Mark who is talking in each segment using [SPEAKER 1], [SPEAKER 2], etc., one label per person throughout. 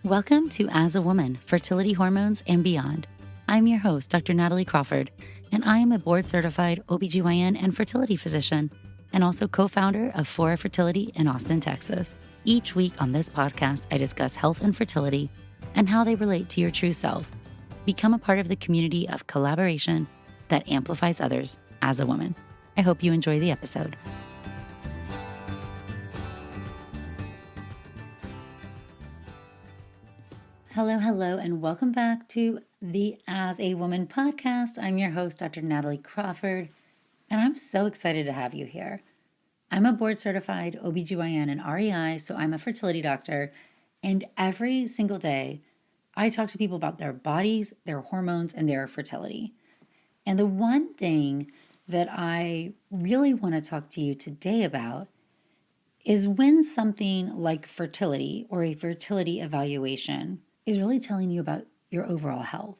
[SPEAKER 1] Welcome to As a Woman, Fertility Hormones and Beyond. I'm your host, Dr. Natalie Crawford, and I am a board-certified OBGYN and fertility physician, and also co-founder of Fora Fertility in Austin, Texas. Each week on this podcast, I discuss health and fertility and how they relate to your true self. Become a part of the community of collaboration that amplifies others as a woman. I hope you enjoy the episode. Hello, and welcome back to the As a Woman podcast. I'm your host, Dr. Natalie Crawford, and I'm so excited to have you here. I'm a board-certified OBGYN and REI, so I'm a fertility doctor, and every single day, I talk to people about their bodies, their hormones, and their fertility. And the one thing that I really want to talk to you today about is when something like fertility or a fertility evaluation is really telling you about your overall health.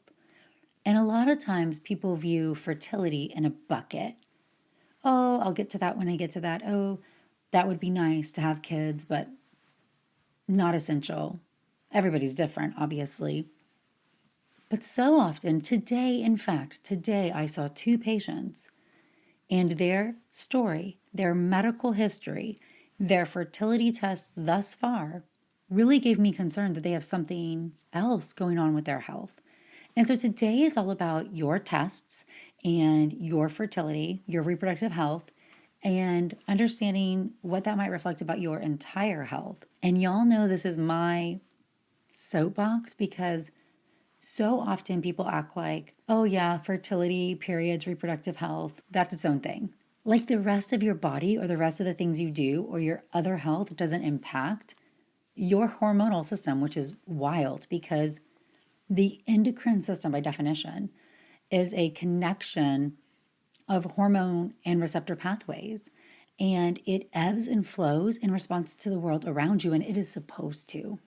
[SPEAKER 1] And a lot of times people view fertility in a bucket. Oh, I'll get to that when I get to that. Oh, that would be nice to have kids, but not essential. Everybody's different, obviously. But so often, today I saw two patients and their story, their medical history, their fertility test thus far really gave me concern that they have something else going on with their health. And so today is all about your tests and your fertility, your reproductive health, and understanding what that might reflect about your entire health. And y'all know this is my soapbox because so often people act like, oh yeah, fertility, periods, reproductive health, that's its own thing. Like the rest of your body or the rest of the things you do or your other health doesn't impact your hormonal system, which is wild because the endocrine system, by definition, is a connection of hormone and receptor pathways. And it ebbs and flows in response to the world around you, and it is supposed to.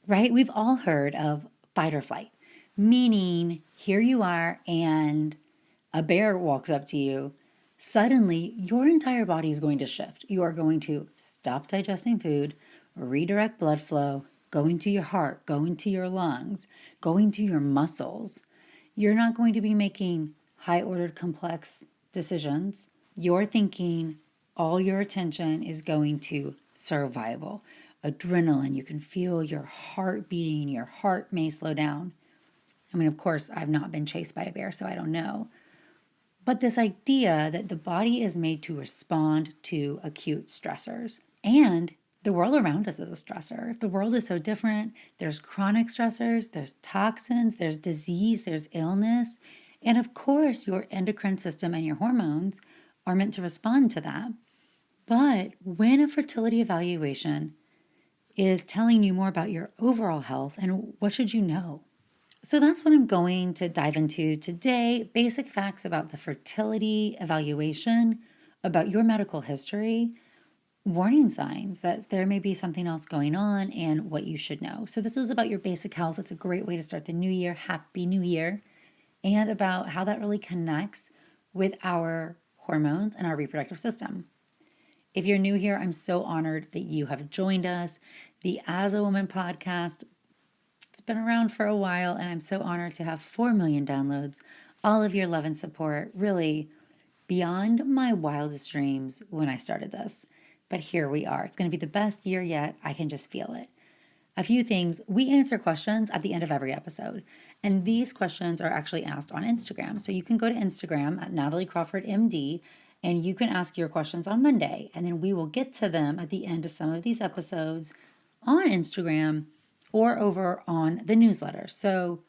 [SPEAKER 1] Right? We've all heard of fight or flight, meaning here you are and a bear walks up to you. Suddenly, your entire body is going to shift. You are going to stop digesting food, redirect blood flow, go into your heart, go into your lungs, go into your muscles. You're not going to be making high-ordered complex decisions. You're thinking all your attention is going to survival, adrenaline. You can feel your heart beating, your heart may slow down. I mean, of course, I've not been chased by a bear, so I don't know. But this idea that the body is made to respond to acute stressors, and the world around us is a stressor. The world is so different. There's chronic stressors, there's toxins, there's disease, there's illness. And of course, your endocrine system and your hormones are meant to respond to that. But when a fertility evaluation is telling you more about your overall health and what should you know? So that's what I'm going to dive into today. Basic facts about the fertility evaluation, about your medical history, warning signs that there may be something else going on and what you should know. So this is about your basic health. It's a great way to start the new year. Happy New Year. And about how that really connects with our hormones and our reproductive system. If you're new here, I'm so honored that you have joined us. The As a Woman podcast, it's been around for a while, and I'm so honored to have 4 million downloads. All of your love and support, really beyond my wildest dreams when I started this. But here we are. It's going to be the best year yet. I can just feel it. A few things. We answer questions at the end of every episode. And these questions are actually asked on Instagram. So you can go to Instagram at nataliecrawfordmd and you can ask your questions on Monday. And then we will get to them at the end of some of these episodes on Instagram or over on the newsletter. So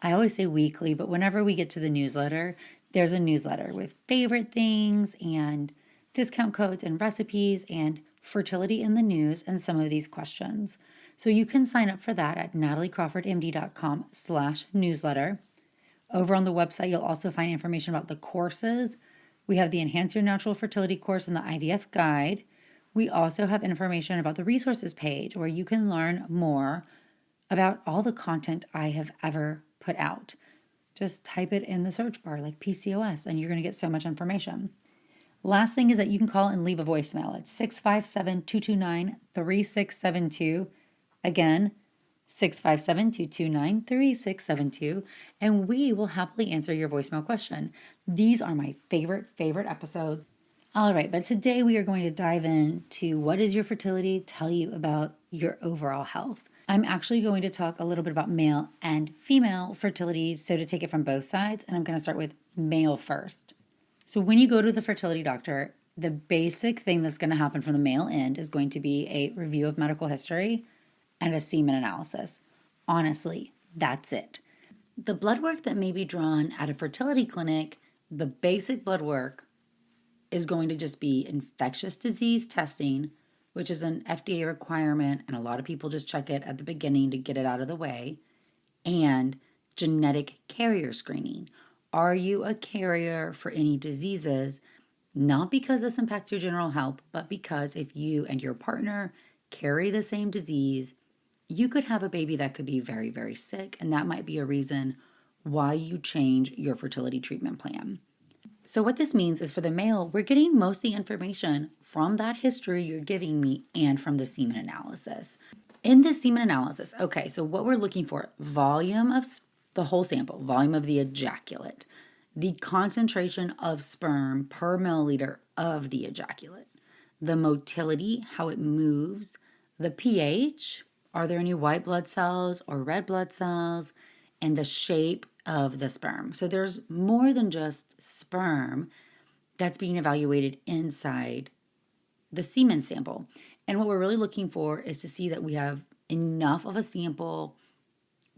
[SPEAKER 1] I always say weekly, but whenever we get to the newsletter, there's a newsletter with favorite things and discount codes and recipes and fertility in the news and some of these questions. So you can sign up for that at nataliecrawfordmd.com/newsletter. Over on the website, you'll also find information about the courses. We have the Enhance Your Natural Fertility course and the IVF guide. We also have information about the resources page where you can learn more about all the content I have ever put out. Just type it in the search bar like PCOS and you're going to get so much information. Last thing is that you can call and leave a voicemail at 657-229-3672. Again, 657-229-3672, and we will happily answer your voicemail question. These are my favorite episodes. All right, but today we are going to dive into what is your fertility, tell you about your overall health. I'm actually going to talk a little bit about male and female fertility, so to take it from both sides, and I'm going to start with male first. So when you go to the fertility doctor, the basic thing that's going to happen from the male end is going to be a review of medical history and a semen analysis. Honestly, that's it. The blood work that may be drawn at a fertility clinic, the basic blood work, is going to just be infectious disease testing, which is an FDA requirement, and a lot of people just check it at the beginning to get it out of the way, and genetic carrier screening. Are you a carrier for any diseases? Not because this impacts your general health, but because if you and your partner carry the same disease, you could have a baby that could be very, very sick, and that might be a reason why you change your fertility treatment plan. So what this means is for the male, we're getting most of the information from that history you're giving me and from the semen analysis. In the semen analysis, okay, so what we're looking for, volume of the whole sample, volume of the ejaculate, the concentration of sperm per milliliter of the ejaculate, the motility, how it moves, the pH, are there any white blood cells or red blood cells, and the shape of the sperm. So there's more than just sperm that's being evaluated inside the semen sample. And what we're really looking for is to see that we have enough of a sample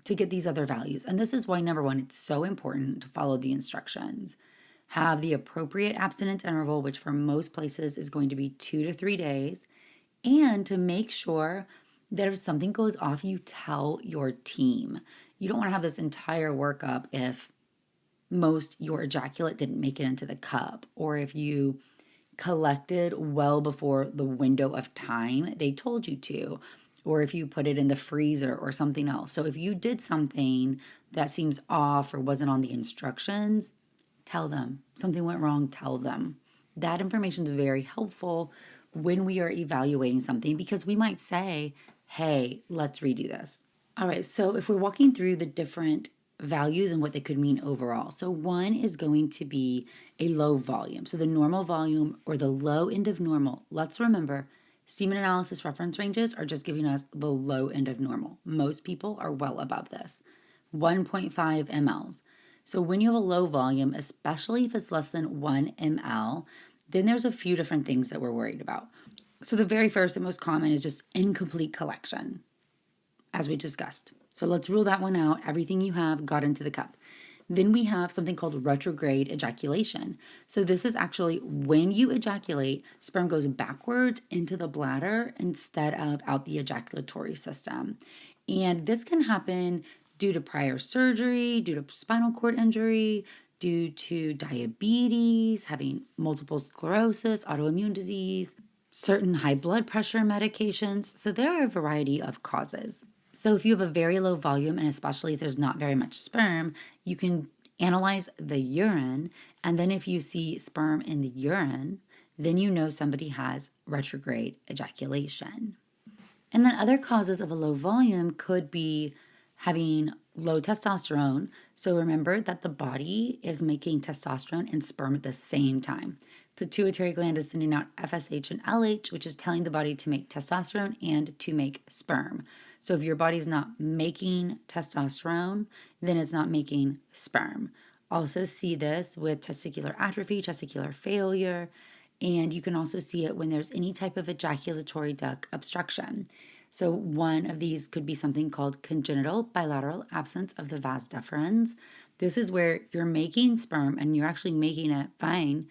[SPEAKER 1] to get these other values. And this is why, number one, it's so important to follow the instructions. Have the appropriate abstinence interval, which for most places is going to be 2 to 3 days, and to make sure that if something goes off, you tell your team. You don't want to have this entire workup if your ejaculate didn't make it into the cup, or if you collected well before the window of time they told you to, or if you put it in the freezer or something else. So if you did something that seems off or wasn't on the instructions, tell them. Something went wrong, tell them. That information is very helpful when we are evaluating something, because we might say, hey, let's redo this. All right, so if we're walking through the different values and what they could mean overall. So one is going to be a low volume. So the normal volume or the low end of normal. Let's remember, semen analysis reference ranges are just giving us the low end of normal. Most people are well above this, 1.5 mLs. So when you have a low volume, especially if it's less than 1 ml, then there's a few different things that we're worried about. So the very first and most common is just incomplete collection, as we discussed. So let's rule that one out. Everything you have got into the cup. Then we have something called retrograde ejaculation. So this is actually when you ejaculate, sperm goes backwards into the bladder instead of out the ejaculatory system. And this can happen due to prior surgery, due to spinal cord injury, due to diabetes, having multiple sclerosis, autoimmune disease, certain high blood pressure medications. So there are a variety of causes. So if you have a very low volume, and especially if there's not very much sperm, you can analyze the urine. And then if you see sperm in the urine, then you know somebody has retrograde ejaculation. And then other causes of a low volume could be having low testosterone. So remember that the body is making testosterone and sperm at the same time. Pituitary gland is sending out FSH and LH, which is telling the body to make testosterone and to make sperm. So if your body's not making testosterone, then it's not making sperm. Also see this with testicular atrophy, testicular failure, and you can also see it when there's any type of ejaculatory duct obstruction. So one of these could be something called congenital bilateral absence of the vas deferens. This is where you're making sperm and you're actually making it fine,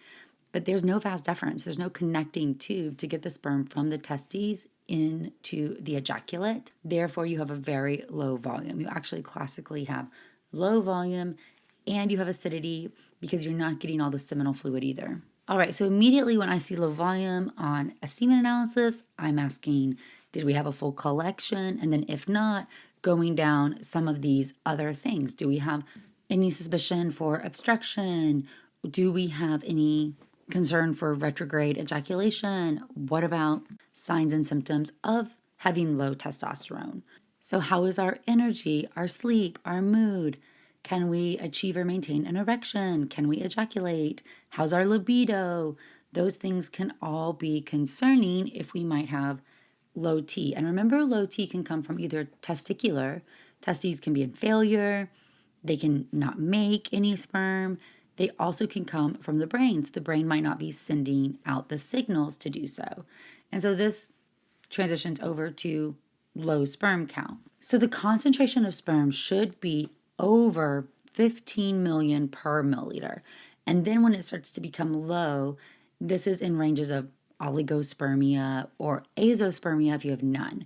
[SPEAKER 1] but there's no vas deferens. There's no connecting tube to get the sperm from the testes into the ejaculate. Therefore, you have a very low volume. You actually classically have low volume and you have acidity because you're not getting all the seminal fluid either. All right, so immediately when I see low volume on a semen analysis, I'm asking, did we have a full collection? And then if not, going down some of these other things. Do we have any suspicion for obstruction? Do we have any concern for retrograde ejaculation? What about signs and symptoms of having low testosterone? So how is our energy, our sleep, our mood? Can we achieve or maintain an erection? Can we ejaculate? How's our libido? Those things can all be concerning if we might have low T. And remember, low T can come from either testicular, testes can be in failure, they can not make any sperm. They also can come from the brain. So the brain might not be sending out the signals to do so. And so this transitions over to low sperm count. So the concentration of sperm should be over 15 million per milliliter. And then when it starts to become low, this is in ranges of oligospermia or azoospermia if you have none.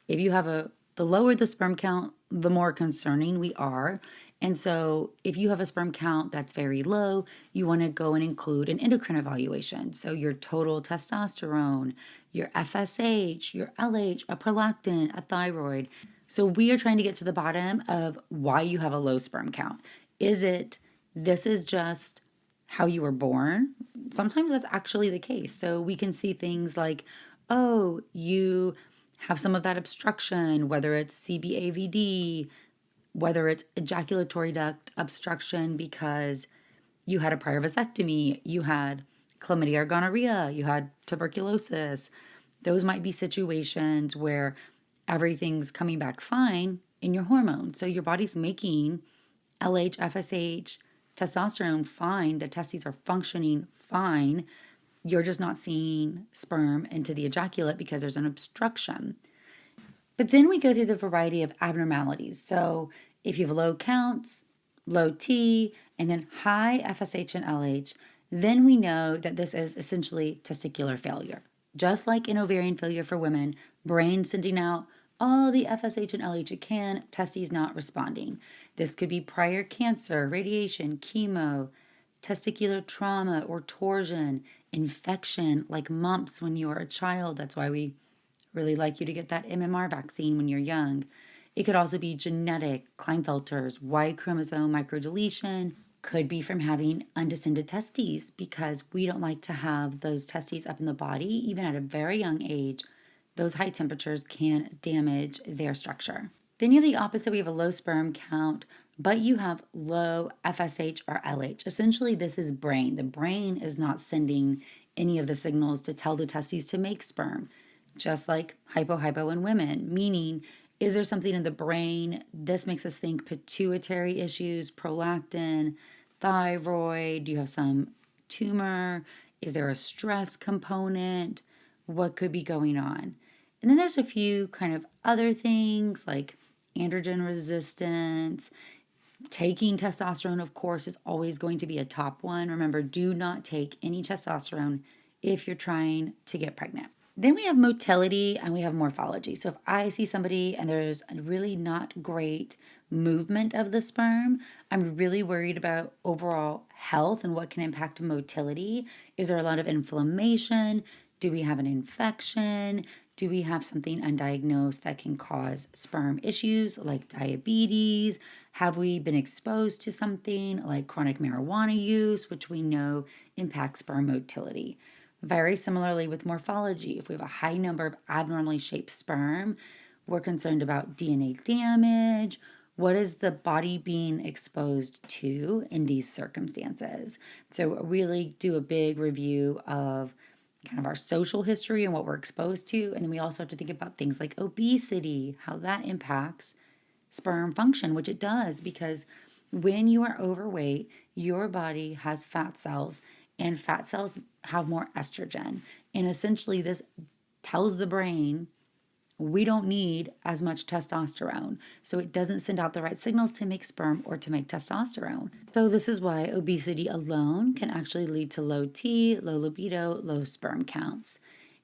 [SPEAKER 1] If you have the lower the sperm count, the more concerning we are. And so if you have a sperm count that's very low, you want to go and include an endocrine evaluation. So your total testosterone, your FSH, your LH, a prolactin, a thyroid. So we are trying to get to the bottom of why you have a low sperm count. This is just how you were born? Sometimes that's actually the case. So we can see things like, oh, you have some of that obstruction, whether it's CBAVD, whether it's ejaculatory duct obstruction because you had a prior vasectomy, you had chlamydia or gonorrhea, you had tuberculosis. Those might be situations where everything's coming back fine in your hormones. So your body's making LH, FSH, testosterone fine. The testes are functioning fine. You're just not seeing sperm into the ejaculate because there's an obstruction. But then we go through the variety of abnormalities. So if you have low counts, low T, and then high FSH and LH, then we know that this is essentially testicular failure. Just like in ovarian failure for women, brain sending out all the FSH and LH it can, testes not responding. This could be prior cancer, radiation, chemo, testicular trauma or torsion, infection like mumps when you are a child. That's why we really like you to get that MMR vaccine when you're young. It could also be genetic, Klinefelters, Y chromosome microdeletion. Could be from having undescended testes because we don't like to have those testes up in the body, even at a very young age. Those high temperatures can damage their structure. Then you have the opposite. We have a low sperm count, but you have low FSH or LH. Essentially, this is brain. The brain is not sending any of the signals to tell the testes to make sperm, just like hypo in women, meaning is there something in the brain? This makes us think pituitary issues, prolactin, thyroid. Do you have some tumor? Is there a stress component? What could be going on? And then there's a few kind of other things like androgen resistance. Taking testosterone, of course, is always going to be a top one. Remember, do not take any testosterone if you're trying to get pregnant. Then we have motility and we have morphology. So if I see somebody and there's a really not great movement of the sperm, I'm really worried about overall health and what can impact motility. Is there a lot of inflammation? Do we have an infection? Do we have something undiagnosed that can cause sperm issues like diabetes? Have we been exposed to something like chronic marijuana use, which we know impacts sperm motility? Very similarly with morphology, if we have a high number of abnormally shaped sperm, we're concerned about DNA damage. What is the body being exposed to in these circumstances? So really do a big review of kind of our social history and what we're exposed to. And then we also have to think about things like obesity, how that impacts sperm function, which it does, because when you are overweight, your body has fat cells and fat cells have more estrogen. And essentially this tells the brain we don't need as much testosterone. So it doesn't send out the right signals to make sperm or to make testosterone. So this is why obesity alone can actually lead to low T, low libido, low sperm counts.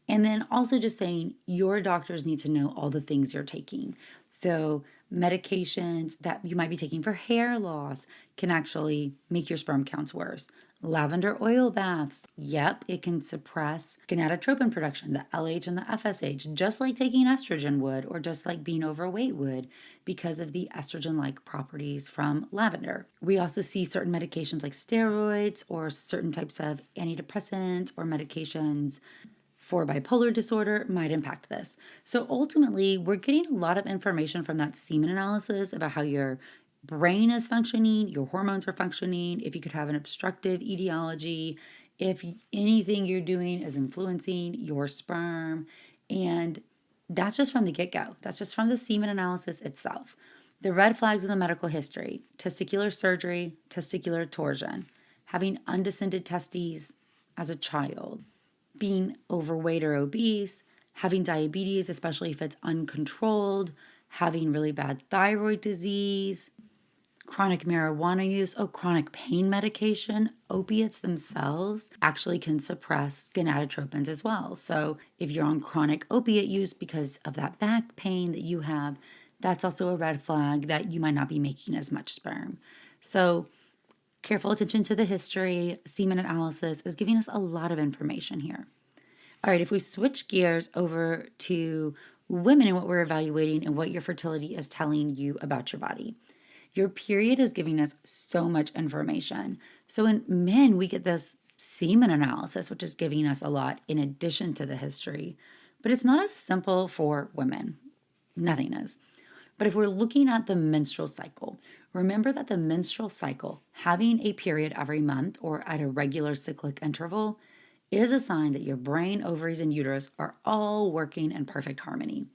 [SPEAKER 1] And then also just saying your doctors need to know all the things you're taking. So medications that you might be taking for hair loss can actually make your sperm counts worse. Lavender oil baths, yep, it can suppress gonadotropin production, the LH and the FSH, just like taking estrogen would, or just like being overweight would, because of the estrogen-like properties from lavender. We also see certain medications like steroids or certain types of antidepressants or medications for bipolar disorder might impact this. So ultimately, we're getting a lot of information from that semen analysis about how your brain is functioning, your hormones are functioning, if you could have an obstructive etiology, if anything you're doing is influencing your sperm. And that's just from the get-go. That's just from the semen analysis itself. The red flags in the medical history: testicular surgery, testicular torsion, having undescended testes as a child, being overweight or obese, having diabetes, especially if it's uncontrolled, having really bad thyroid disease, chronic marijuana use, chronic pain medication. Opiates themselves actually can suppress gonadotropins as well. So if you're on chronic opiate use because of that back pain that you have, that's also a red flag that you might not be making as much sperm. So careful attention to the history. Semen analysis is giving us a lot of information here. All right, if we switch gears over to women and what we're evaluating and what your fertility is telling you about your body. Your period is giving us so much information. So in men, we get this semen analysis, which is giving us a lot in addition to the history. But it's not as simple for women. Nothing is. But if we're looking at the menstrual cycle, remember that the menstrual cycle, having a period every month or at a regular cyclic interval, is a sign that your brain, ovaries, and uterus are all working in perfect harmony.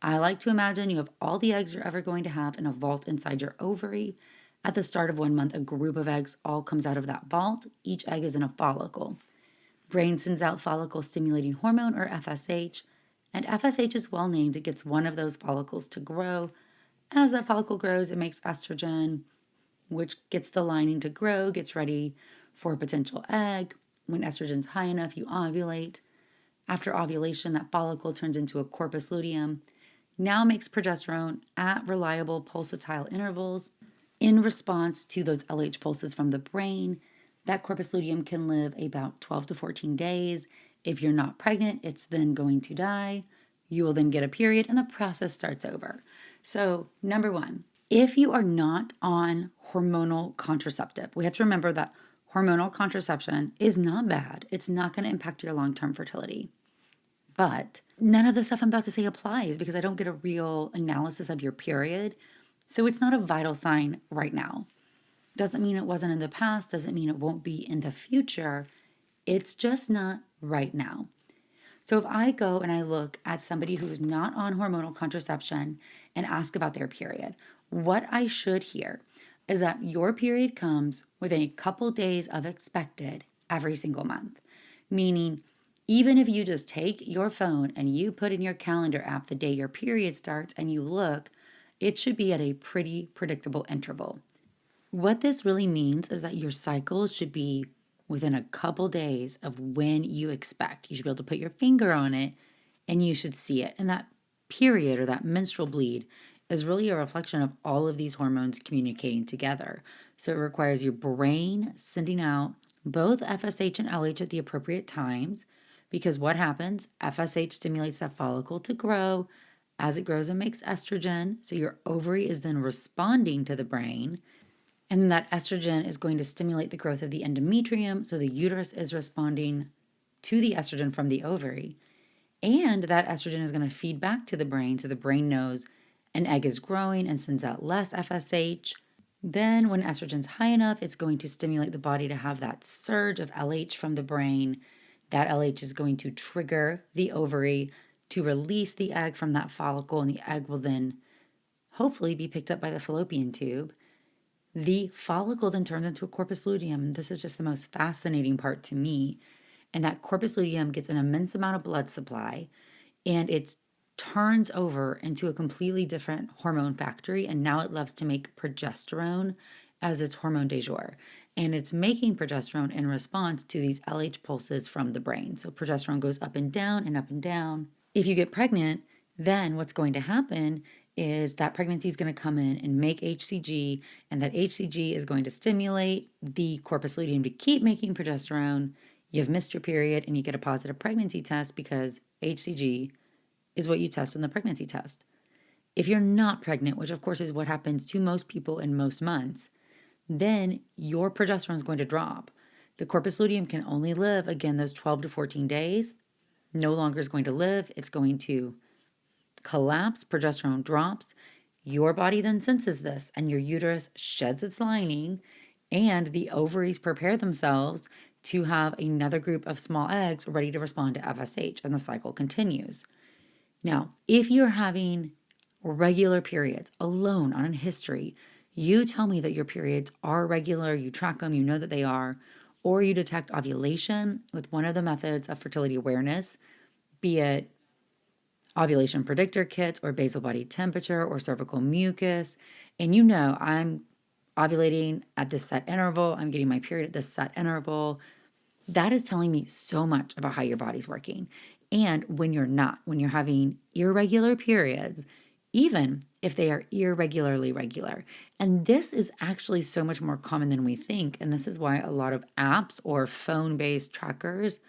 [SPEAKER 1] I like to imagine you have all the eggs you're ever going to have in a vault inside your ovary. At the start of 1 month, a group of eggs all comes out of that vault. Each egg is in a follicle. Brain sends out follicle stimulating hormone, or FSH, and FSH is well named. It gets one of those follicles to grow. As that follicle grows, it makes estrogen, which gets the lining to grow, gets ready for a potential egg. When estrogen's high enough, you ovulate. After ovulation, that follicle turns into a corpus luteum, now makes progesterone at reliable pulsatile intervals in response to those LH pulses from the brain. That corpus luteum can live about 12 to 14 days. If you're not pregnant, it's then going to die. You will then get a period and the process starts over. So, number one, if you are not on hormonal contraceptive, we have to remember that hormonal contraception is not bad. It's not going to impact your long-term fertility. But none of the stuff I'm about to say applies because I don't get a real analysis of your period. So it's not a vital sign right now. Doesn't mean it wasn't in the past, doesn't mean it won't be in the future. It's just not right now. So if I go and I look at somebody who's not on hormonal contraception and ask about their period, what I should hear is that your period comes within a couple days of expected every single month. Meaning, even if you just take your phone and you put in your calendar app the day your period starts and you look, it should be at a pretty predictable interval. What this really means is that your cycle should be within a couple days of when you expect. You should be able to put your finger on it and you should see it. And that period or that menstrual bleed is really a reflection of all of these hormones communicating together. So it requires your brain sending out both FSH and LH at the appropriate times, because what happens? FSH stimulates that follicle to grow. As it grows, it makes estrogen. So your ovary is then responding to the brain. And that estrogen is going to stimulate the growth of the endometrium. So the uterus is responding to the estrogen from the ovary. And that estrogen is going to feed back to the brain. So the brain knows an egg is growing and sends out less FSH. Then when estrogen's high enough, it's going to stimulate the body to have that surge of LH from the brain. That LH is going to trigger the ovary to release the egg from that follicle, and the egg will then hopefully be picked up by the fallopian tube. The follicle then turns into a corpus luteum. This is just the most fascinating part to me. And that corpus luteum gets an immense amount of blood supply, and it turns over into a completely different hormone factory, and now it loves to make progesterone as its hormone du jour. And it's making progesterone in response to these LH pulses from the brain. So progesterone goes up and down and up and down. If you get pregnant, then what's going to happen is that pregnancy is going to come in and make HCG, and that HCG is going to stimulate the corpus luteum to keep making progesterone. You've missed your period and you get a positive pregnancy test because HCG is what you test in the pregnancy test. If you're not pregnant, which of course is what happens to most people in most months, then your progesterone is going to drop. The corpus luteum can only live, again, those 12 to 14 days. no longer is going to live. It's going to collapse, progesterone drops. Your body then senses this, and your uterus sheds its lining, and the ovaries prepare themselves to have another group of small eggs ready to respond to FSH, and the cycle continues. Now, if you're having regular periods alone on a history, you tell me that your periods are regular, you track them, you know that they are, or you detect ovulation with one of the methods of fertility awareness, be it ovulation predictor kits or basal body temperature or cervical mucus, and you know I'm ovulating at this set interval, I'm getting my period at this set interval, that is telling me so much about how your body's working. And when you're not, when you're having irregular periods, even if they are irregularly regular. And this is actually so much more common than we think. And this is why a lot of apps or phone-based trackers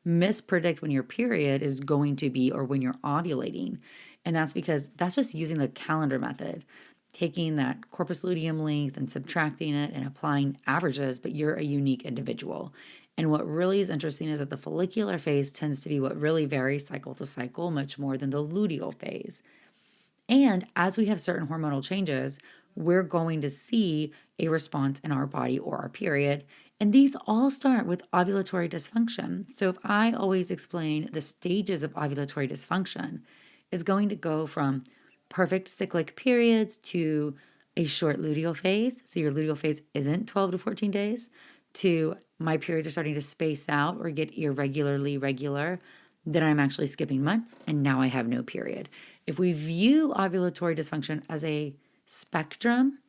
[SPEAKER 1] mispredict when your period is going to be or when you're ovulating. And that's because that's just using the calendar method, taking that corpus luteum length and subtracting it and applying averages, but you're a unique individual. And what really is interesting is that the follicular phase tends to be what really varies cycle to cycle much more than the luteal phase. And as we have certain hormonal changes, we're going to see a response in our body or our period. And these all start with ovulatory dysfunction. So if I always explain the stages of ovulatory dysfunction, is going to go from perfect cyclic periods to a short luteal phase. So your luteal phase isn't 12 to 14 days, to my periods are starting to space out or get irregularly regular, then I'm actually skipping months and now I have no period. If we view ovulatory dysfunction as a spectrum,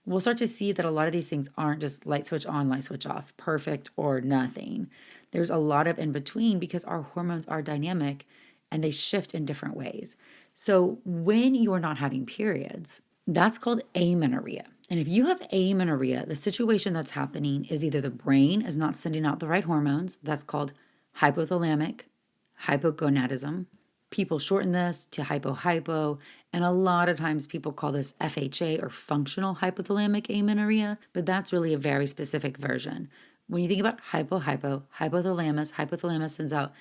[SPEAKER 1] we'll start to see that a lot of these things aren't just light switch on, light switch off, perfect or nothing. There's a lot of in between because our hormones are dynamic and they shift in different ways. So when you're not having periods, that's called amenorrhea. And if you have amenorrhea, the situation that's happening is either the brain is not sending out the right hormones, that's called hypothalamic hypogonadism. People shorten this to hypo, and a lot of times people call this FHA or functional hypothalamic amenorrhea, but that's really a very specific version. When you think about hypothalamus sends out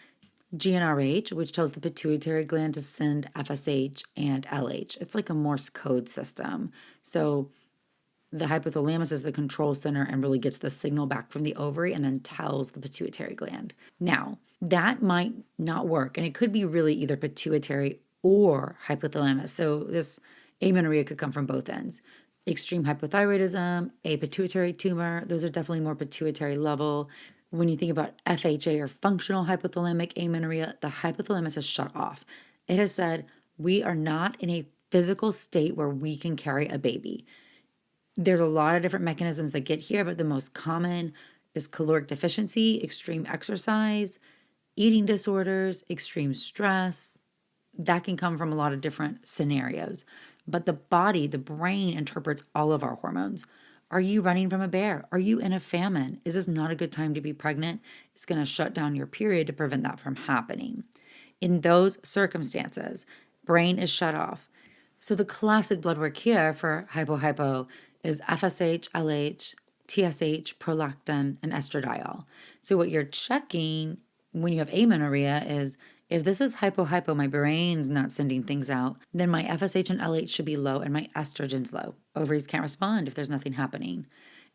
[SPEAKER 1] GnRH, which tells the pituitary gland to send FSH and LH. It's like a Morse code system. So the hypothalamus is the control center and really gets the signal back from the ovary and then tells the pituitary gland. Now, that might not work, and it could be really either pituitary or hypothalamus. So this amenorrhea could come from both ends. Extreme hypothyroidism, a pituitary tumor, those are definitely more pituitary level. When you think about FHA or functional hypothalamic amenorrhea, the hypothalamus is shut off. It has said, we are not in a physical state where we can carry a baby. There's a lot of different mechanisms that get here, but the most common is caloric deficiency, extreme exercise, eating disorders, extreme stress. That can come from a lot of different scenarios. But the body, the brain interprets all of our hormones. Are you running from a bear? Are you in a famine? Is this not a good time to be pregnant? It's going to shut down your period to prevent that from happening. In those circumstances, brain is shut off. So the classic blood work here for hypo is FSH, LH, TSH, prolactin, and estradiol. So what you're checking when you have amenorrhea is, if this is hypo, my brain's not sending things out, then my FSH and LH should be low and my estrogen's low. Ovaries can't respond if there's nothing happening.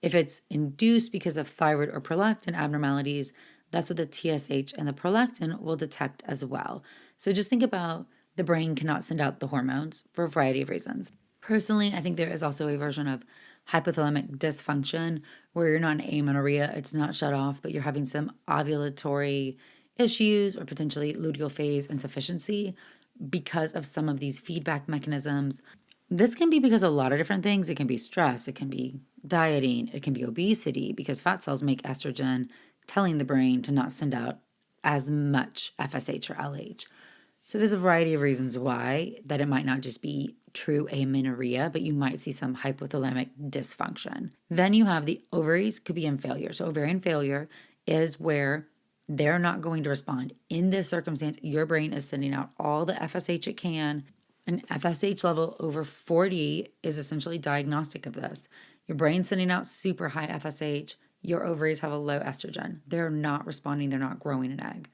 [SPEAKER 1] If it's induced because of thyroid or prolactin abnormalities, that's what the TSH and the prolactin will detect as well. So just think about the brain cannot send out the hormones for a variety of reasons. Personally, I think there is also a version of hypothalamic dysfunction where you're not in amenorrhea, it's not shut off, but you're having some ovulatory issues or potentially luteal phase insufficiency because of some of these feedback mechanisms. This can be because of a lot of different things. It can be stress, it can be dieting, it can be obesity because fat cells make estrogen, telling the brain to not send out as much FSH or LH. So there's a variety of reasons why that it might not just be true amenorrhea, but you might see some hypothalamic dysfunction. Then you have the ovaries could be in failure. So ovarian failure is where they're not going to respond. In this circumstance, your brain is sending out all the FSH it can. An FSH level over 40 is essentially diagnostic of this. Your brain's sending out super high FSH. Your ovaries have a low estrogen. They're not responding. They're not growing an egg.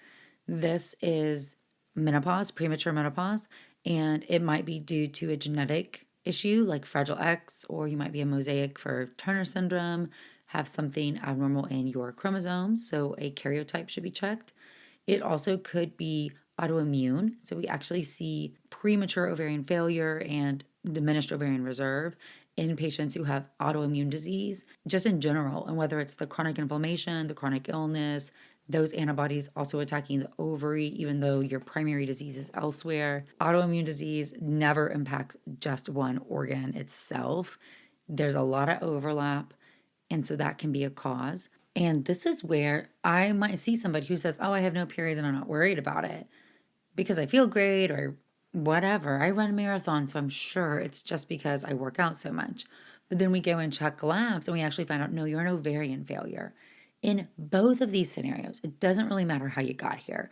[SPEAKER 1] This is menopause, premature menopause, and it might be due to a genetic issue like Fragile X, or you might be a mosaic for Turner syndrome, have something abnormal in your chromosomes, so a karyotype should be checked. It also could be autoimmune, so we actually see premature ovarian failure and diminished ovarian reserve in patients who have autoimmune disease, just in general, and whether it's the chronic inflammation, the chronic illness, those antibodies also attacking the ovary, even though your primary disease is elsewhere. Autoimmune disease never impacts just one organ itself. There's a lot of overlap, and so that can be a cause. And this is where I might see somebody who says, oh, I have no periods and I'm not worried about it because I feel great or whatever. I run marathons, so I'm sure it's just because I work out so much. But then we go and check labs and we actually find out, no, you're an ovarian failure. In both of these scenarios, it doesn't really matter how you got here.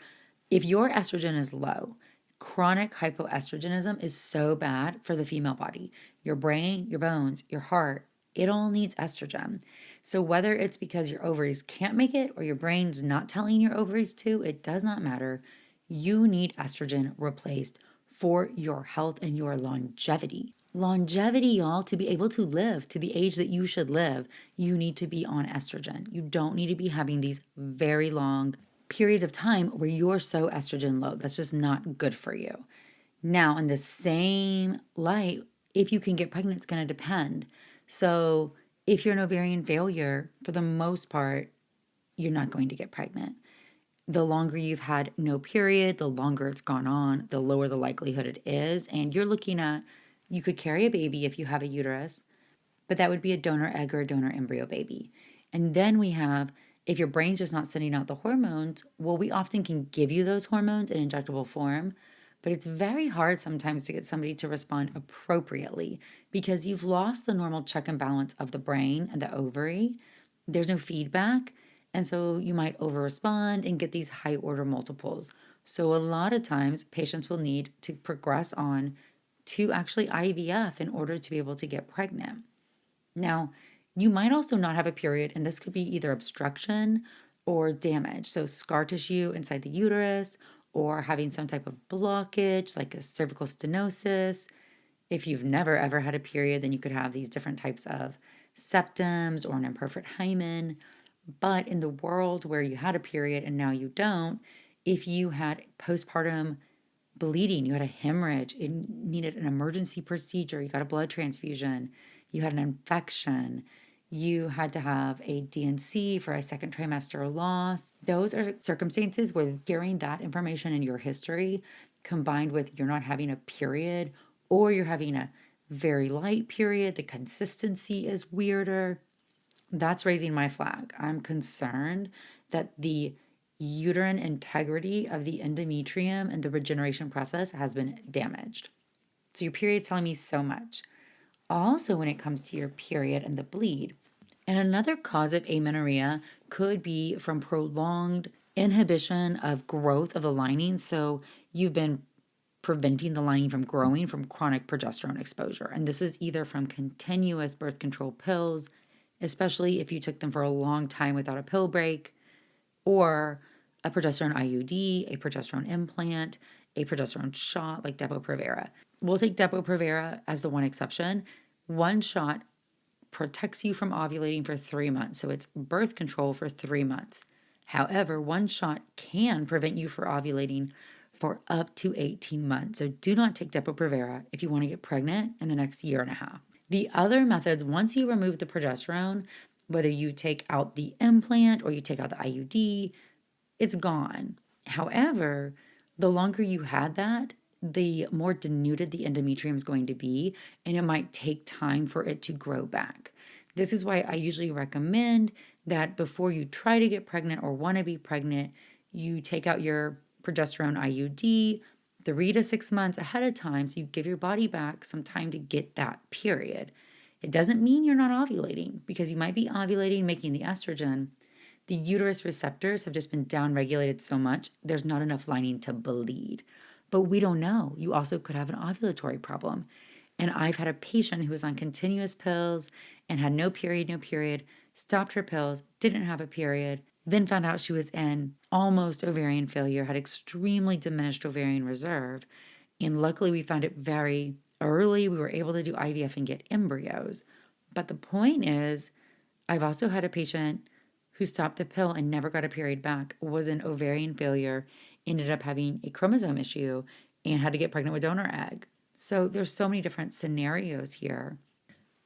[SPEAKER 1] If your estrogen is low, chronic hypoestrogenism is so bad for the female body. Your brain, your bones, your heart, it all needs estrogen. So whether it's because your ovaries can't make it or your brain's not telling your ovaries to, it does not matter. You need estrogen replaced for your health and your longevity. Longevity, y'all, to be able to live to the age that you should live, you need to be on estrogen. You don't need to be having these very long periods of time where you're so estrogen low. That's just not good for you. Now, in the same light, if you can get pregnant, it's going to depend. So, if you're an ovarian failure, for the most part, you're not going to get pregnant. The longer you've had no period, the longer it's gone on, the lower the likelihood it is. And you're looking at, you could carry a baby if you have a uterus, but that would be a donor egg or a donor embryo baby. And then we have, if your brain's just not sending out the hormones, well, we often can give you those hormones in injectable form, but it's very hard sometimes to get somebody to respond appropriately because you've lost the normal check and balance of the brain and the ovary. There's no feedback. And so you might over-respond and get these high order multiples. So a lot of times patients will need to progress on to actually IVF in order to be able to get pregnant. Now, you might also not have a period, and this could be either obstruction or damage. So scar tissue inside the uterus or having some type of blockage like a cervical stenosis. If you've never ever had a period, then you could have these different types of septums or an imperfect hymen. But in the world where you had a period and now you don't, if you had postpartum bleeding, you had a hemorrhage, it needed an emergency procedure, you got a blood transfusion, you had an infection, you had to have a D&C for a second trimester loss. Those are circumstances where hearing that information in your history combined with you're not having a period or you're having a very light period, the consistency is weirder, that's raising my flag. I'm concerned that the uterine integrity of the endometrium and the regeneration process has been damaged. So your period's telling me so much. Also, when it comes to your period and the bleed, and another cause of amenorrhea could be from prolonged inhibition of growth of the lining. So you've been preventing the lining from growing from chronic progesterone exposure. And this is either from continuous birth control pills, especially if you took them for a long time without a pill break, or a progesterone IUD, a progesterone implant, a progesterone shot like Depo-Provera. We'll take Depo-Provera as the one exception. One shot protects you from ovulating for 3 months, so it's birth control for 3 months. However, one shot can prevent you from ovulating for up to 18 months. So do not take Depo-Provera if you want to get pregnant in the next year and a half. The other methods, once you remove the progesterone, whether you take out the implant or you take out the IUD, it's gone. However, the longer you had that, the more denuded the endometrium is going to be, and it might take time for it to grow back. This is why I usually recommend that before you try to get pregnant or want to be pregnant, you take out your progesterone IUD 3 to 6 months ahead of time so you give your body back some time to get that period. It doesn't mean you're not ovulating because you might be ovulating, making the estrogen. The uterus receptors have just been downregulated so much, there's not enough lining to bleed. But we don't know. You also could have an ovulatory problem. And I've had a patient who was on continuous pills and had no period, stopped her pills, didn't have a period, then found out she was in almost ovarian failure, had extremely diminished ovarian reserve. And luckily, we found it very early. We were able to do IVF and get embryos. But the point is, I've also had a patient who stopped the pill and never got a period back, was in ovarian failure, ended up having a chromosome issue, and had to get pregnant with donor egg. So there's so many different scenarios here.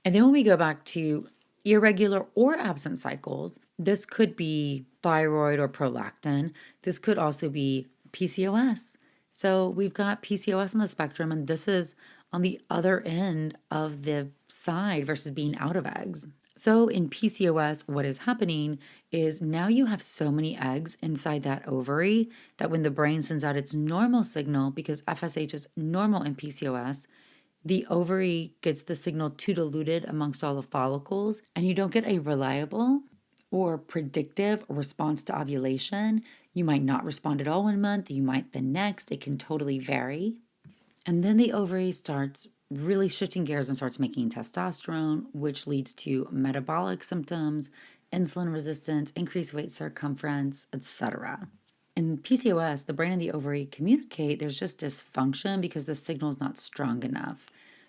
[SPEAKER 1] And then when we go back to irregular or absent cycles, this could be thyroid or prolactin. This could also be PCOS. So we've got PCOS on the spectrum, and this is on the other end of the side versus being out of eggs. So in PCOS, what is happening is now you have so many eggs inside that ovary that when the brain sends out its normal signal, because FSH is normal in PCOS, the ovary gets the signal too diluted amongst all the follicles, and you don't get a reliable or predictive response to ovulation. You might not respond at all 1 month, you might the next. It can totally vary. And then the ovary starts really shifting gears and starts making testosterone, which leads to metabolic symptoms, insulin resistance, increased waist circumference, etc. In PCOS, the brain and the ovary communicate. There's just dysfunction because the signal is not strong enough.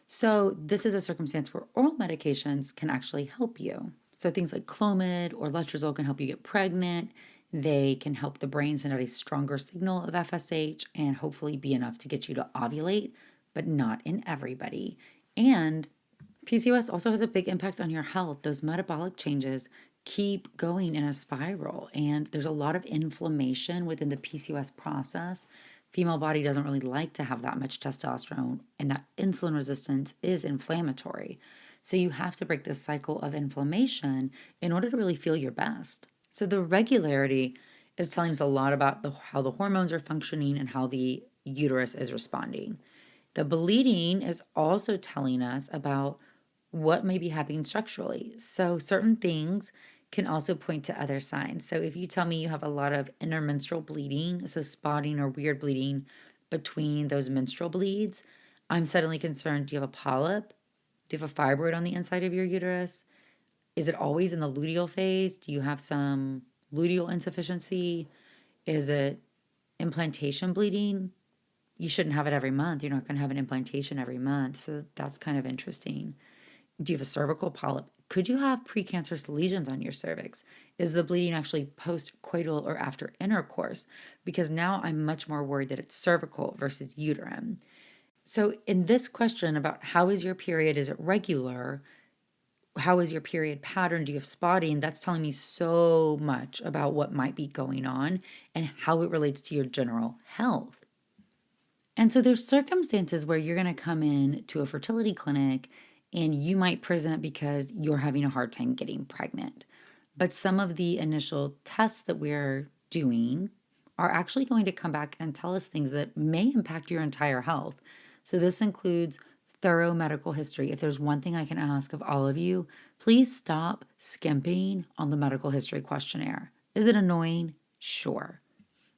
[SPEAKER 1] So this is a circumstance where oral medications can actually help you. So things like Clomid or Letrozole can help you get pregnant. They can help the brain send out a stronger signal of FSH and hopefully be enough to get you to ovulate, but not in everybody. And PCOS also has a big impact on your health. Those metabolic changes keep going in a spiral, and there's a lot of inflammation within the PCOS process. Female body doesn't really like to have that much testosterone, and that insulin resistance is inflammatory. So you have to break this cycle of inflammation in order to really feel your best. So the regularity is telling us a lot about how the hormones are functioning and how the uterus is responding. The bleeding is also telling us about what may be happening structurally. So certain things can also point to other signs. So if you tell me you have a lot of intermenstrual bleeding, so spotting or weird bleeding between those menstrual bleeds, I'm suddenly concerned. Do you have a polyp? Do you have a fibroid on the inside of your uterus? Is it always in the luteal phase? Do you have some luteal insufficiency? Is it implantation bleeding? You shouldn't have it every month. You're not going to have an implantation every month. So that's kind of interesting. Do you have a cervical polyp? Could you have precancerous lesions on your cervix? Is the bleeding actually post-coital or after intercourse? Because now I'm much more worried that it's cervical versus uterine. So in this question about how is your period, is it regular? How is your period pattern? Do you have spotting? That's telling me so much about what might be going on and how it relates to your general health. And so there's circumstances where you're going to come in to a fertility clinic and you might present because you're having a hard time getting pregnant. But some of the initial tests that we're doing are actually going to come back and tell us things that may impact your entire health. So this includes thorough medical history. If there's one thing I can ask of all of you, please stop skimping on the medical history questionnaire. Is it annoying? Sure.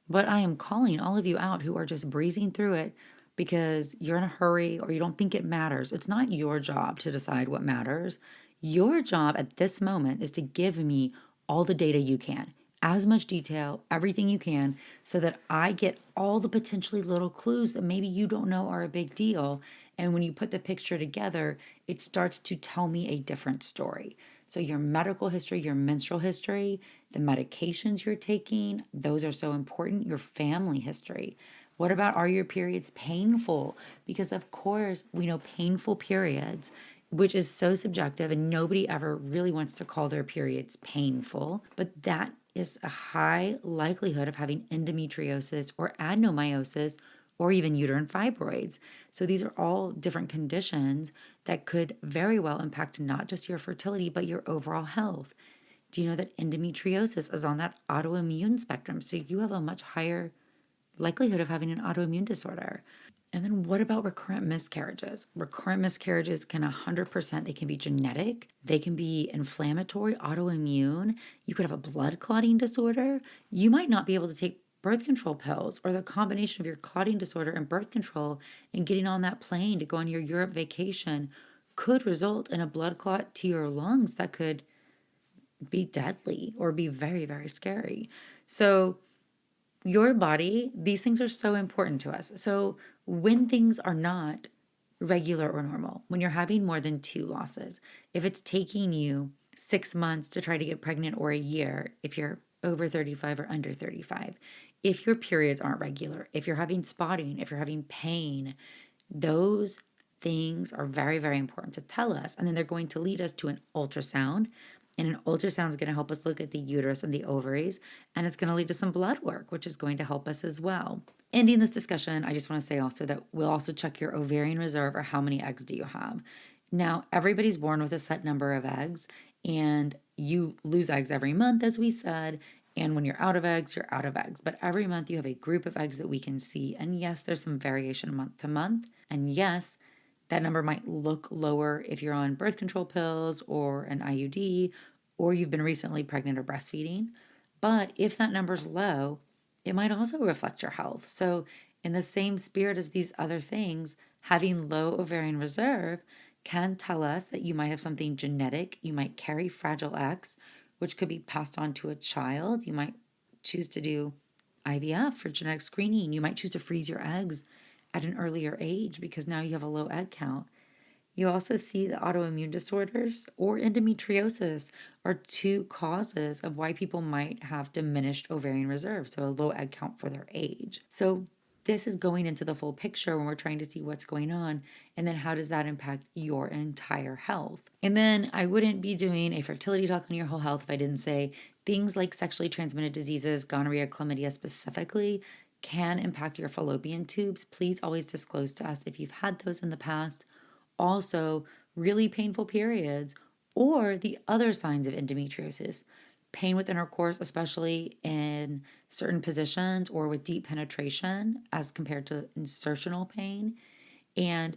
[SPEAKER 1] But I am calling all of you out who are just breezing through it because you're in a hurry or you don't think it matters. It's not your job to decide what matters. Your job at this moment is to give me all the data you can, as much detail, everything you can, so that I get all the potentially little clues that maybe you don't know are a big deal. And when you put the picture together, it starts to tell me a different story. So your medical history, your menstrual history, the medications you're taking, those are so important. Your family history. What about, are your periods painful? Because of course, we know painful periods, which is so subjective, and nobody ever really wants to call their periods painful, but that is a high likelihood of having endometriosis or adenomyosis or even uterine fibroids. So these are all different conditions that could very well impact not just your fertility, but your overall health. Do you know that endometriosis is on that autoimmune spectrum? So you have a much higher likelihood of having an autoimmune disorder. And then what about recurrent miscarriages? Recurrent miscarriages can 100%, they can be genetic, they can be inflammatory, autoimmune. You could have a blood clotting disorder. You might not be able to take birth control pills, or the combination of your clotting disorder and birth control and getting on that plane to go on your Europe vacation could result in a blood clot to your lungs that could be deadly or be very, very scary. So your body, these things are so important to us. So when things are not regular or normal, when you're having more than 2 losses, if it's taking you 6 months to try to get pregnant or a year, if you're over 35 or under 35, if your periods aren't regular, if you're having spotting, if you're having pain, those things are very, very important to tell us. And then they're going to lead us to an ultrasound. And an ultrasound is going to help us look at the uterus and the ovaries. And it's going to lead to some blood work, which is going to help us as well. Ending this discussion, I just want to say also that we'll also check your ovarian reserve, or how many eggs do you have. Now, everybody's born with a set number of eggs, and you lose eggs every month, as we said. And when you're out of eggs, you're out of eggs. But every month you have a group of eggs that we can see. And yes, there's some variation month to month. And yes, that number might look lower if you're on birth control pills or an IUD, or you've been recently pregnant or breastfeeding. But if that number's low, it might also reflect your health. So in the same spirit as these other things, having low ovarian reserve can tell us that you might have something genetic. You might carry Fragile X, which could be passed on to a child. You might choose to do IVF for genetic screening. You might choose to freeze your eggs at an earlier age because now you have a low egg count. You also see that autoimmune disorders or endometriosis are 2 causes of why people might have diminished ovarian reserve, so a low egg count for their age. So this is going into the full picture when we're trying to see what's going on, and then how does that impact your entire health. And then I wouldn't be doing a fertility talk on your whole health if I didn't say things like sexually transmitted diseases, gonorrhea, chlamydia specifically, can impact your fallopian tubes. Please always disclose to us if you've had those in the past. Also, really painful periods, or the other signs of endometriosis, pain with intercourse, especially in certain positions or with deep penetration as compared to insertional pain, and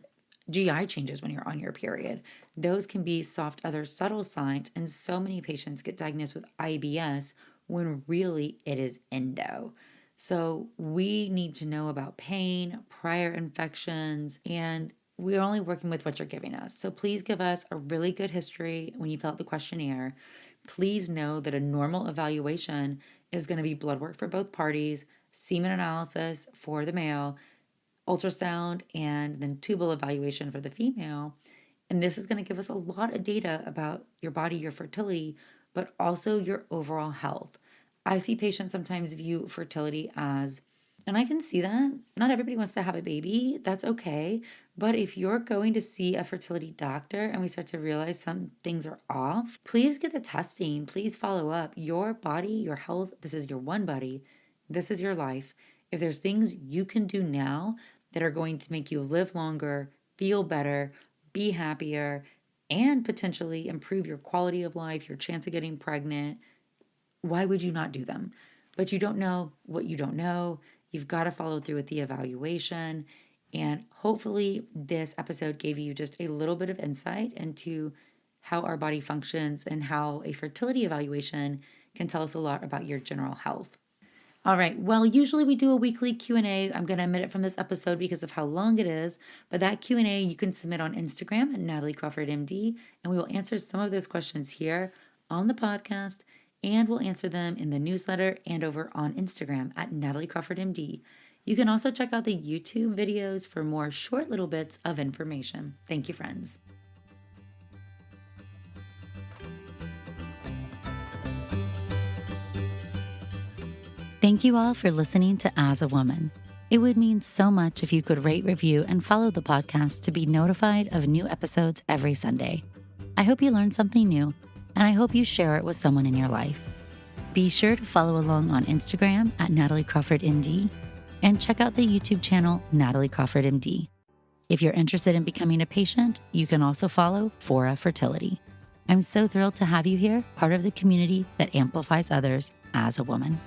[SPEAKER 1] GI changes when you're on your period. Those can be other subtle signs, and so many patients get diagnosed with IBS when really it is endo. So we need to know about pain, prior infections, and we're only working with what you're giving us. So please give us a really good history when you fill out the questionnaire. Please know that a normal evaluation is going to be blood work for both parties, semen analysis for the male, ultrasound, and then tubal evaluation for the female. And this is going to give us a lot of data about your body, your fertility, but also your overall health. I see patients sometimes view fertility as, and I can see that, not everybody wants to have a baby. That's okay. But if you're going to see a fertility doctor and we start to realize some things are off, please get the testing. Please follow up. Your body, your health, this is your one body. This is your life. If there's things you can do now that are going to make you live longer, feel better, be happier, and potentially improve your quality of life, your chance of getting pregnant, why would you not do them? But you don't know what you don't know. You've got to follow through with the evaluation. And hopefully this episode gave you just a little bit of insight into how our body functions and how a fertility evaluation can tell us a lot about your general health. All right. Well, usually we do a weekly Q&A. I'm going to omit it from this episode because of how long it is. But that Q&A you can submit on Instagram at nataliecrawfordmd, and we will answer some of those questions here on the podcast, and we'll answer them in the newsletter and over on Instagram at nataliecrawfordmd. You can also check out the YouTube videos for more short little bits of information. Thank you, friends. Thank you all for listening to As a Woman. It would mean so much if you could rate, review, and follow the podcast to be notified of new episodes every Sunday. I hope you learned something new, and I hope you share it with someone in your life. Be sure to follow along on Instagram at nataliecrawfordmd, and check out the YouTube channel Natalie Crawford MD. If you're interested in becoming a patient, you can also follow Fora Fertility. I'm so thrilled to have you here, part of the community that amplifies others as a woman.